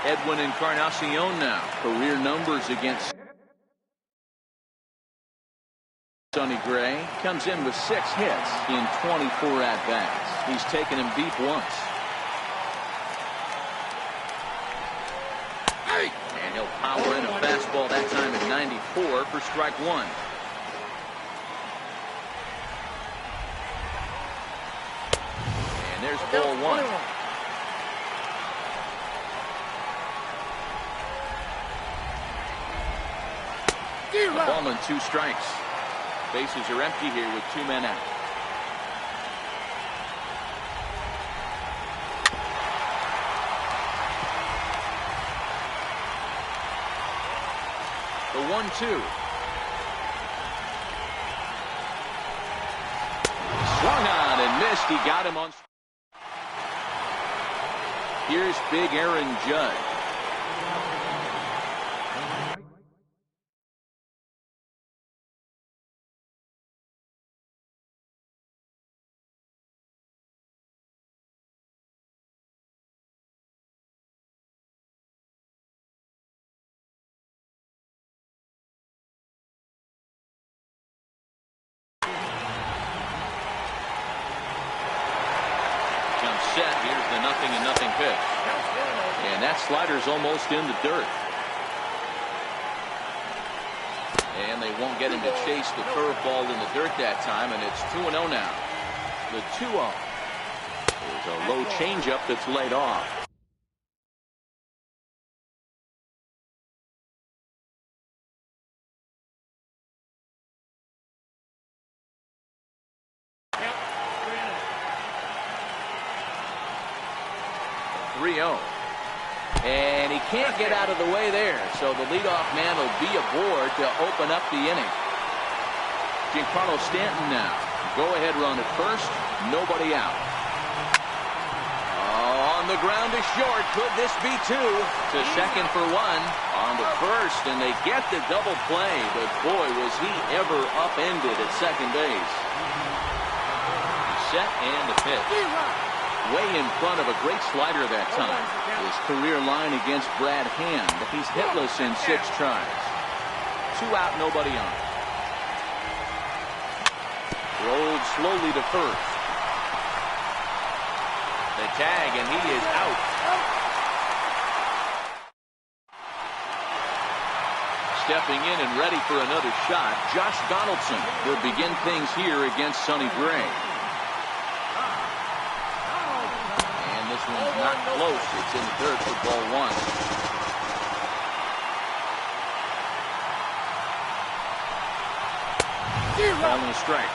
Edwin Encarnacion now. Career numbers against Sonny Gray. Comes in with 6 hits in 24 at-bats. He's taken him deep once. And he'll power in a fastball that time at 94 for strike 1. And there's ball 1. A ball and 2 strikes. Bases are empty here with 2 men out. The 1-2. Swung on and missed. He got him on. Here's big Aaron Judge. Set. Here's the 0-0 pitch. And that slider's almost in the dirt. And they won't get him to chase the curveball in the dirt that time, and it's 2-0 now. The 2-0. There's a low changeup that's laid off. And he can't get out of the way there, so the leadoff man will be aboard to open up the inning. Giancarlo Stanton now. Go-ahead run at first, nobody out. On the ground to short. Could this be 2? To second for 1. On to first, and they get the double play, but boy, was he ever upended at second base. Set and the pitch. Way in front of a great slider that time. His career line against Brad Hand. He's hitless in 6 tries. 2 out, nobody on. Rolled slowly to first. The tag, and he is out. Stepping in and ready for another shot, Josh Donaldson will begin things here against Sonny Gray. This one's not close. It's in the dirt for ball 1. Calling a strike.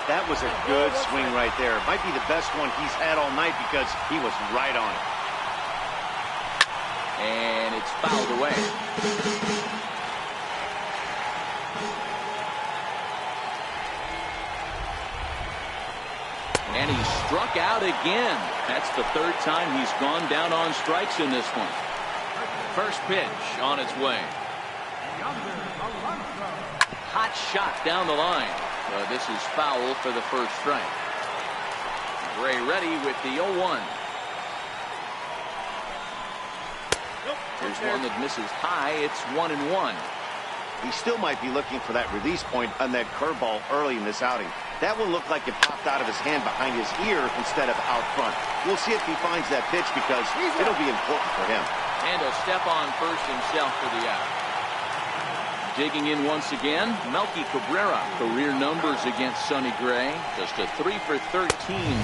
That was a good swing right there. Might be the best one he's had all night because he was right on it. And it's fouled away. And he struck out again. That's the 3rd time he's gone down on strikes in this one. First pitch on its way. Hot shot down the line. This is foul for the first strike. Gray ready with the 0-1. Here's one that misses high. It's 1-1. He still might be looking for that release point on that curveball early in this outing. That one looked like it popped out of his hand behind his ear instead of out front. We'll see if he finds that pitch because it'll be important for him. And a step on first himself for the out. Digging in once again, Melky Cabrera. Career numbers against Sonny Gray. Just a 3 for 13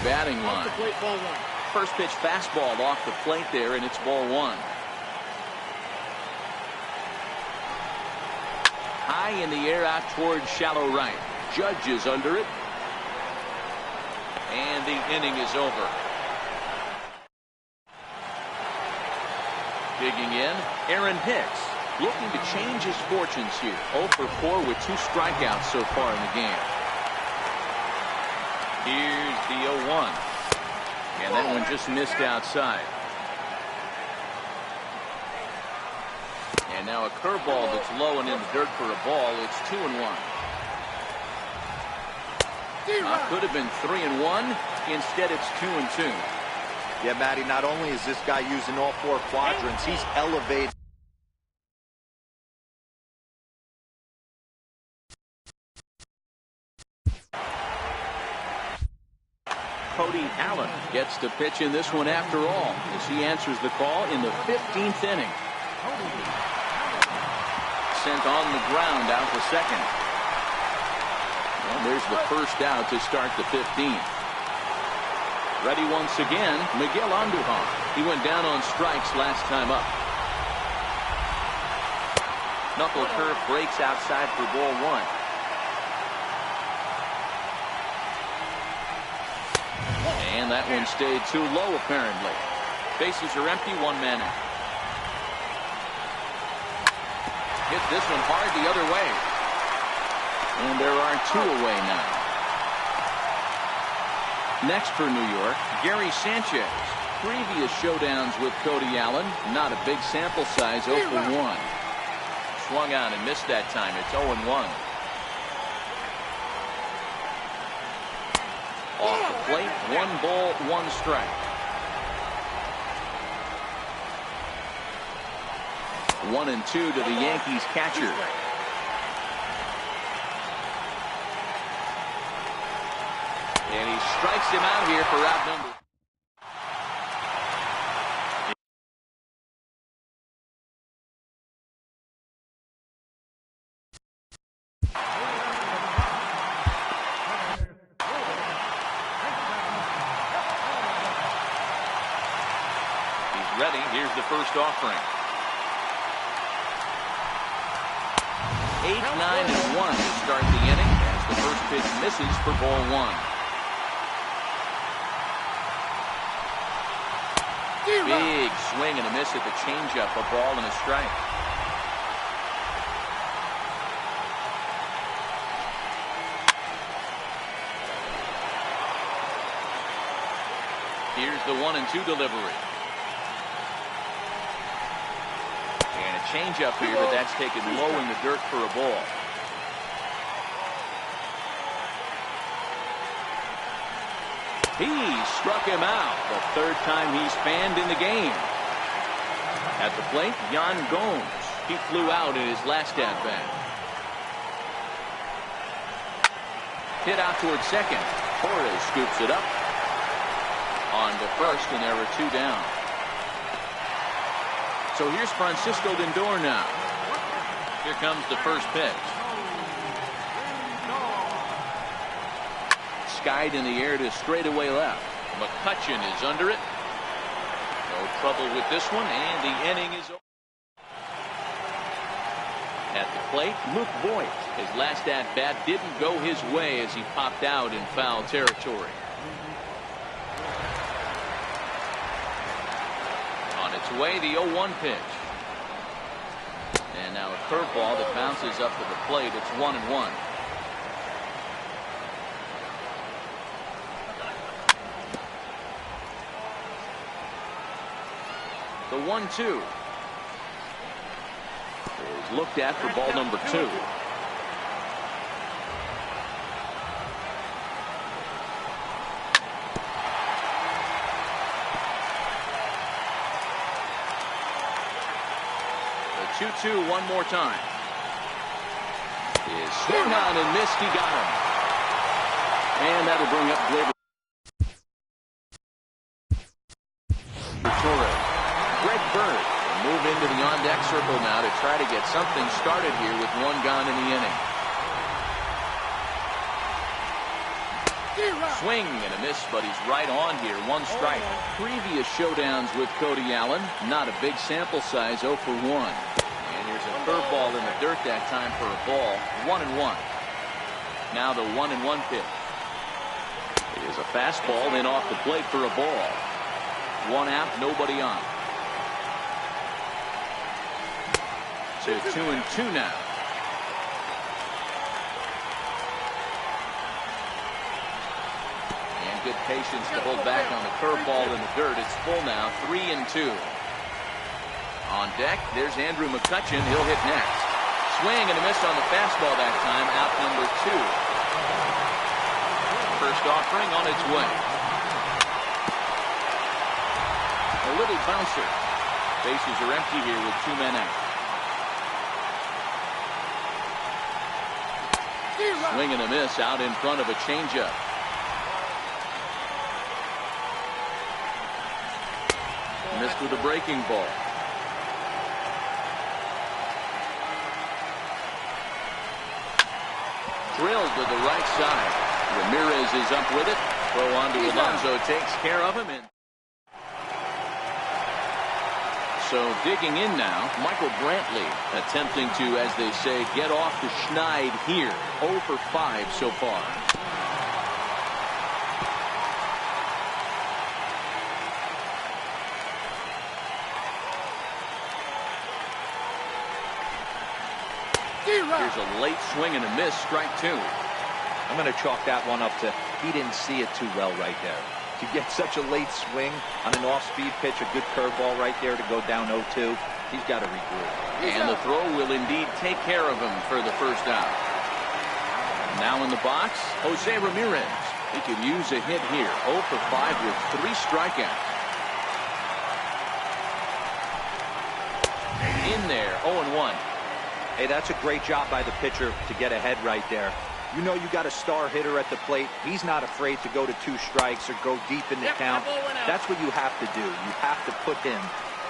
batting line. First pitch fastball off the plate there, and it's ball one. High in the air out towards shallow right. Judge is under it. And the inning is over. Digging in, Aaron Hicks. Looking to change his fortunes here. 0 for 4 with 2 strikeouts so far in the game. Here's the 0-1. And that one just missed outside. And now a curveball that's low and in the dirt for a ball. It's 2-1. Could have been 3-1. Instead, it's 2-2. Yeah, Matty, not only is this guy using all 4 quadrants, he's elevated. Cody Allen gets to pitch in this one after all, as he answers the call in the 15th inning. Sent on the ground out to second. And there's the first out to start the 15th. Ready once again, Miguel Andujar. He went down on strikes last time up. Knuckle curve breaks outside for ball one. And that one stayed too low, apparently. Bases are empty, 1 man out. Hit this one hard the other way. And there are 2 away now. Next for New York, Gary Sanchez. Previous showdowns with Cody Allen, not a big sample size, 0 for 1. Swung out and missed that time. It's 0-1. Off the plate, 1 ball, 1 strike. 1-2 to the Yankees catcher. And he strikes him out here for out number. Ready. Here's the first offering. 8, 9, and 1 to start the inning as the first pitch misses for ball one. Big swing and a miss at the changeup, a ball and a strike. Here's the 1-2 delivery. Change up here, but that's taken low in the dirt for a ball. He struck him out the 3rd time he's fanned in the game. At the plate, Yan Gomes. He flew out in his last at bat. Hit out towards second. Torres scoops it up. On to first, and there are 2 down. So here's Francisco Lindor now. Here comes the first pitch. Skied in the air to straightaway left. McCutchen is under it. No trouble with this one, and the inning is over. At the plate, Luke Voigt. His last at-bat didn't go his way as he popped out in foul territory. Its way, the 0-1 pitch. And now a curveball that bounces up to the plate. It's 1-1. The 1-2 is looked at for ball number 2. The 2-2 one more time. Is swung on and missed. He got him. And that'll bring up Gleyber Torres. Greg Bird Move into the on-deck circle now to try to get something started here with one gone in the inning. Swing and a miss, but he's right on here. One strike. Previous showdowns with Cody Allen, not a big sample size, 0 for 1. And here's a curveball in the dirt that time for a ball. 1-1. Now the 1-1 pitch. It is a fastball in off the plate for a ball. One out, nobody on. So 2-2 now. And good patience to hold back on the curveball in the dirt. It's full now, 3-2. On deck, there's Andrew McCutchen. He'll hit next. Swing and a miss on the fastball that time. Out number 2. First offering on its way. A little bouncer. Bases are empty here with 2 men out. Swing and a miss out in front of a changeup. Missed with a breaking ball. Drilled to the right side. Ramirez is up with it. Throw on to Alonso takes care of him. So digging in now, Michael Brantley attempting to, as they say, get off the schneid here. 0 for 5 so far. Here's a late swing and a miss, strike 2. I'm going to chalk that one up to he didn't see it too well right there. To get such a late swing on an off-speed pitch, a good curveball right there to go down 0-2, he's got to regroup. And the throw will indeed take care of him for the first out. Now in the box, Jose Ramirez. He could use a hit here. 0 for 5 with 3 strikeouts. In there, 0-1. Hey, that's a great job by the pitcher to get ahead right there. You know you got a star hitter at the plate. He's not afraid to go to 2 strikes or go deep in the count. That's what you have to do. You have to put him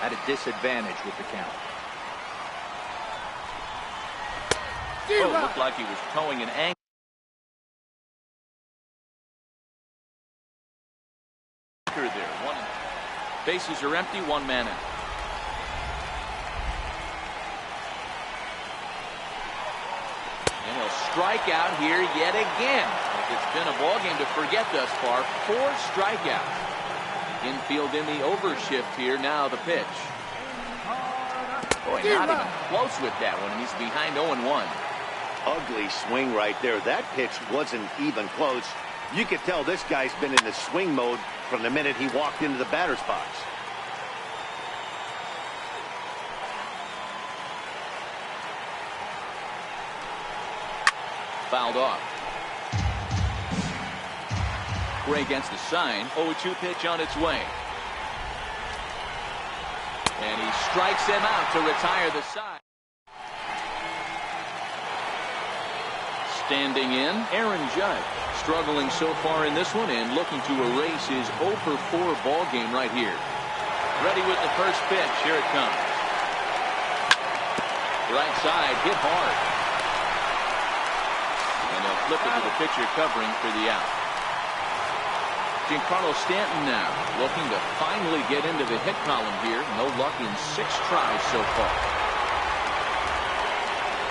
at a disadvantage with the count. Oh, looked like he was towing an angle. There, bases are empty, 1 man out. And he'll strike out here yet again. It's been a ball game to forget thus far. 4 strikeouts. Infield in the overshift here. Now the pitch. Boy, not even close with that one, and he's behind 0-1. Ugly swing right there. That pitch wasn't even close. You could tell this guy's been in the swing mode from the minute he walked into the batter's box. Fouled off. Gray against the sign. 0-2 pitch on its way. And he strikes him out to retire the side. Standing in, Aaron Judge. Struggling so far in this one and looking to erase his 0 for 4 ball game right here. Ready with the first pitch. Here it comes. Right side, hit hard. And they'll flip it to the pitcher covering for the out. Giancarlo Stanton now looking to finally get into the hit column here. No luck in 6 tries so far.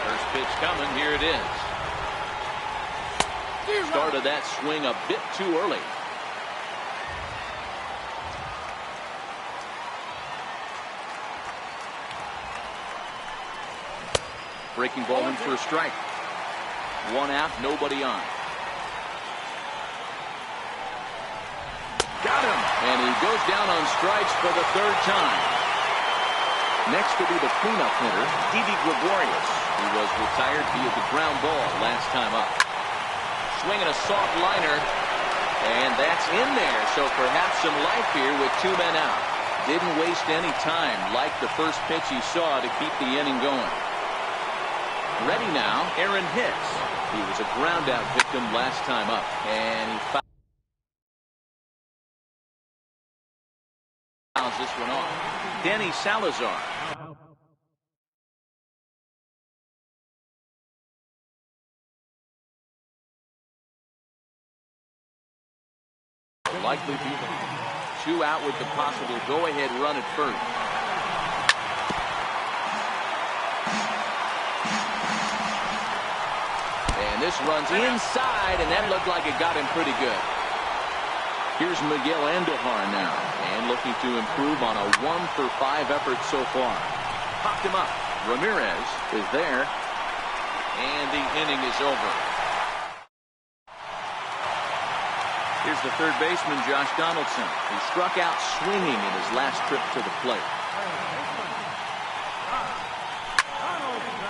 First pitch coming. Here it is. Started that swing a bit too early. Breaking ball in for a strike. 1 out, nobody on. Got him! And he goes down on strikes for the 3rd time. Next to be the cleanup hitter, Didi Gregorius, who was retired via the ground ball last time up. Swinging a soft liner, and that's in there. So perhaps some life here with 2 men out. Didn't waste any time like the first pitch he saw to keep the inning going. Ready now, Aaron Hicks. He was a ground out victim last time up, and he fouls this one off. Danny Salazar. will likely be 2 out with the possible go-ahead run at first. And this runs inside, and that looked like it got him pretty good. Here's Miguel Andujar now, and looking to improve on a 1-for-5 effort so far. Popped him up. Ramirez is there, and the inning is over. Here's the third baseman, Josh Donaldson, who struck out swinging in his last trip to the plate.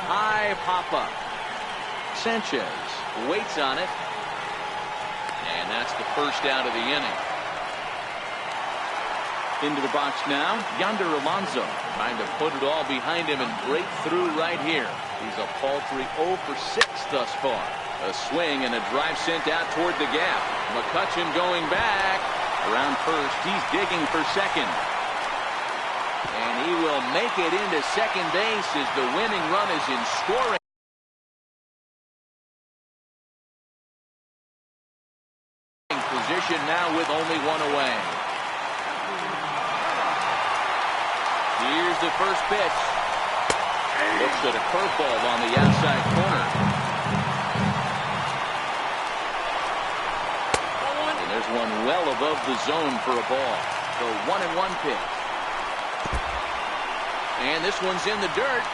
High pop-up. Sanchez waits on it, and that's the first out of the inning. Into the box now, Yonder Alonso trying to put it all behind him and break through right here. He's a paltry 0 for 6 thus far. A swing and a drive sent out toward the gap. McCutchen going back around first. He's digging for second, and he will make it into second base as the winning run is in scoring position now with only 1 away. Here's the first pitch. Looks at a curveball on the outside corner. And there's one well above the zone for a ball. The 1-1 pitch. And this one's in the dirt.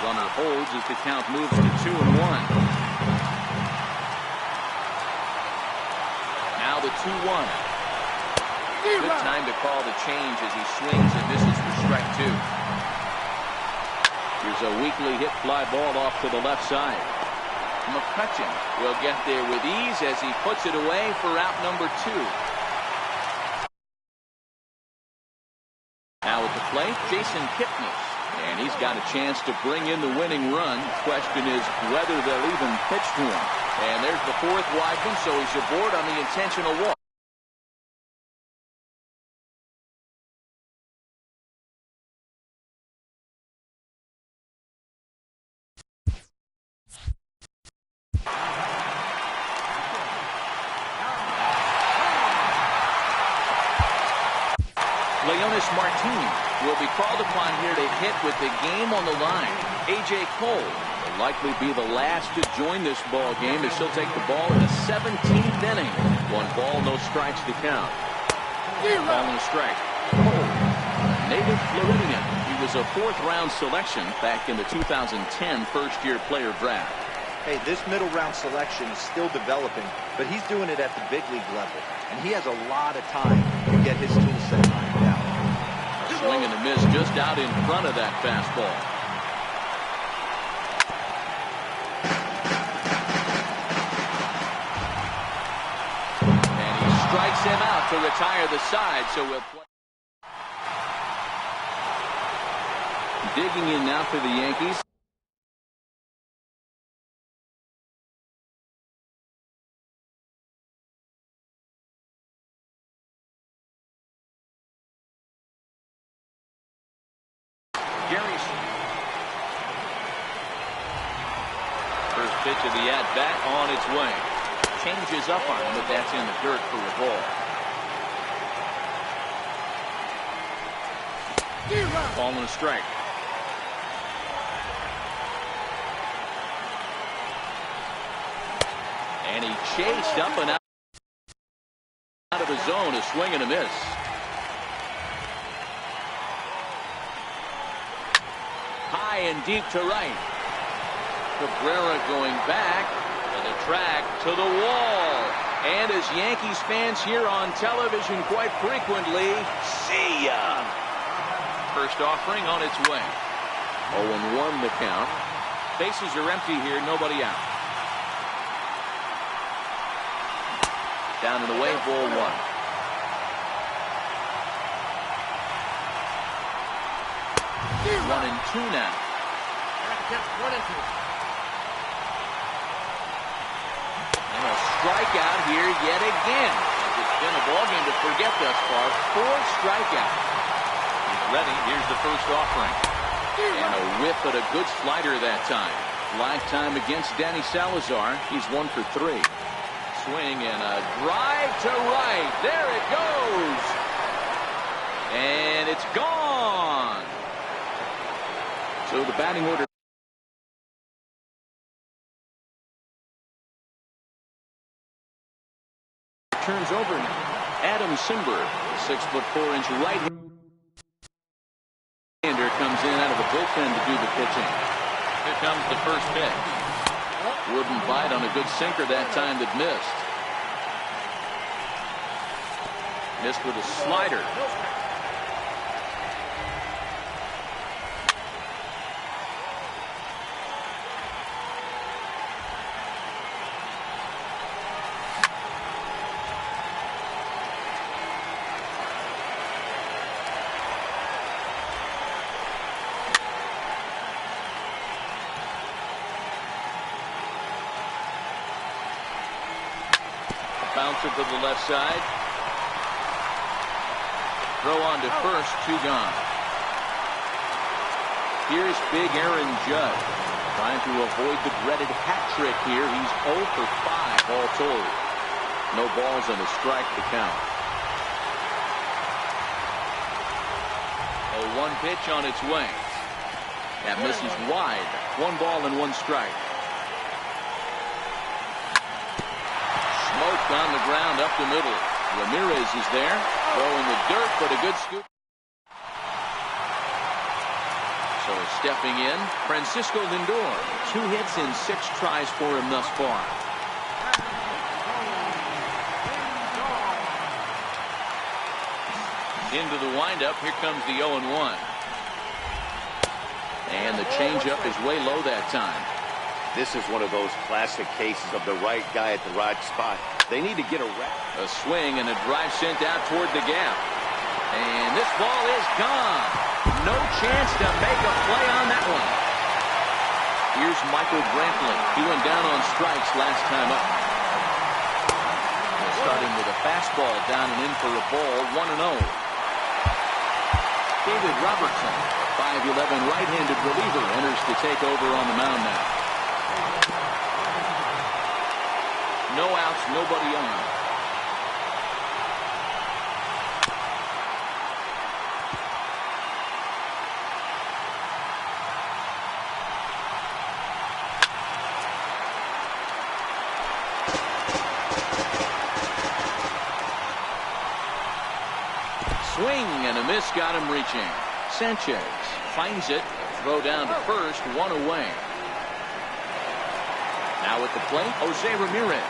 Runner holds as the count moves to 2-1. Now the 2-1. Good time to call the change as he swings and misses for strike 2. Here's a weakly hit fly ball off to the left side. McCutchen will get there with ease as he puts it away for out number 2. Now at the plate, Jason Kipnis. And he's got a chance to bring in the winning run. Question is whether they'll even pitch to him. And there's the 4th wide one, so he's aboard on the intentional walk. Leonis Martin will be called upon here to hit with the game on the line. A.J. Cole will likely be the last to join this ball game as he'll take the ball in the 17th inning. 1 ball, no strikes to count. Ball and a strike. Cole, native Floridian. He was a 4th-round selection back in the 2010 first-year player draft. Hey, this middle-round selection is still developing, but he's doing it at the big league level, and he has a lot of time to get his tool set ironed out. A swing and a miss just out in front of that fastball. And he strikes him out to retire the side, so we'll play. Digging in now for the Yankees. First pitch of the at-bat on its way. Changes up on him, but that's in the dirt for a ball. Ball and a strike. And he chased up and out of the zone. A swing and a miss. High and deep to right. Cabrera going back to the track, to the wall. And as Yankees fans hear on television quite frequently, see ya. First offering on its way. 0-1 the count. Bases are empty here, nobody out. Down and away, ball 1. 1-2 now. 1-2. And a strikeout here yet again. It's been a ball game to forget thus far. 4 strikeouts. He's ready. Here's the first offering. And a whiff at a good slider that time. Lifetime against Danny Salazar. He's 1 for 3. swing and a drive to right. There it goes. And it's gone. So the batting order turns over now. Adam Simber, 6'4" right-hander, comes in out of the bullpen to do the pitching. Here comes the first pitch. Wouldn't bite on a good sinker that time that missed. Missed with a slider. Bouncer to the left side. Throw on to first, 2 gone. Here's big Aaron Judge, trying to avoid the dreaded hat trick here. He's 0 for 5 all told. No balls and a strike to count. 0-1 pitch on its way. That misses wide. 1 ball and 1 strike. Smoke on the ground up the middle. Ramirez is there. Throwing the dirt, but a good scoop. So stepping in, Francisco Lindor. 2 hits in 6 tries for him thus far. Into the windup. Here comes the 0-1. And the changeup is way low that time. This is one of those classic cases of the right guy at the right spot. They need to get a swing and a drive sent out toward the gap. And this ball is gone. No chance to make a play on that one. Here's Michael Brantley. He went down on strikes last time up. Starting with a fastball down and in for a ball, 1-0. David Robertson, 5'11" right-handed reliever, enters to take over on the mound now. No outs, nobody on. Swing and a miss got him reaching. Sanchez finds it. Throw down to first, 1 away. Now at the plate, Jose Ramirez.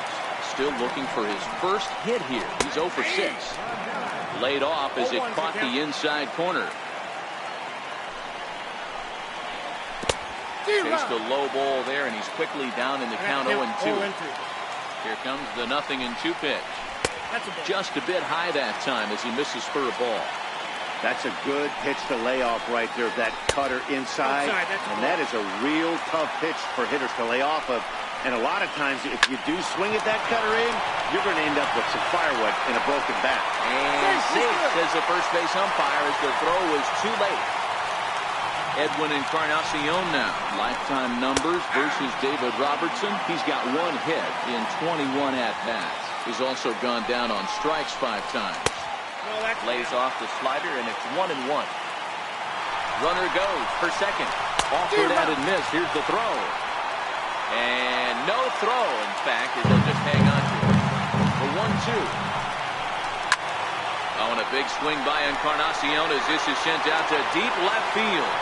Still looking for his first hit here. He's 0 for 6. Laid off as it caught the inside corner. Chased a low ball there, and he's quickly down in the count 0-2. Here comes the 0-2 pitch. Just a bit high that time as he misses for a ball. That's a good pitch to lay off right there. That cutter inside. And that is a real tough pitch for hitters to lay off of. And a lot of times, if you do swing at that cutter in, you're going to end up with some firewood and a broken bat. And safe, says the first base umpire, as the throw was too late. Edwin Encarnacion now. Lifetime numbers versus David Robertson. He's got 1 hit in 21 at-bats. He's also gone down on strikes 5 times. Lays off the slider, and it's 1-1. Runner goes for second. Offered out and missed. Here's the throw. And no throw, in fact, as they'll just hang on to it. The 1-2. Oh, and a big swing by Encarnacion as this is sent out to deep left field.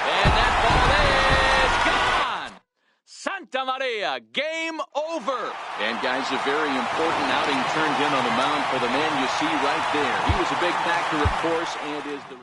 And that ball is gone! Santa Maria, game over! And guys, a very important outing turned in on the mound for the man you see right there. He was a big factor, of course, and is the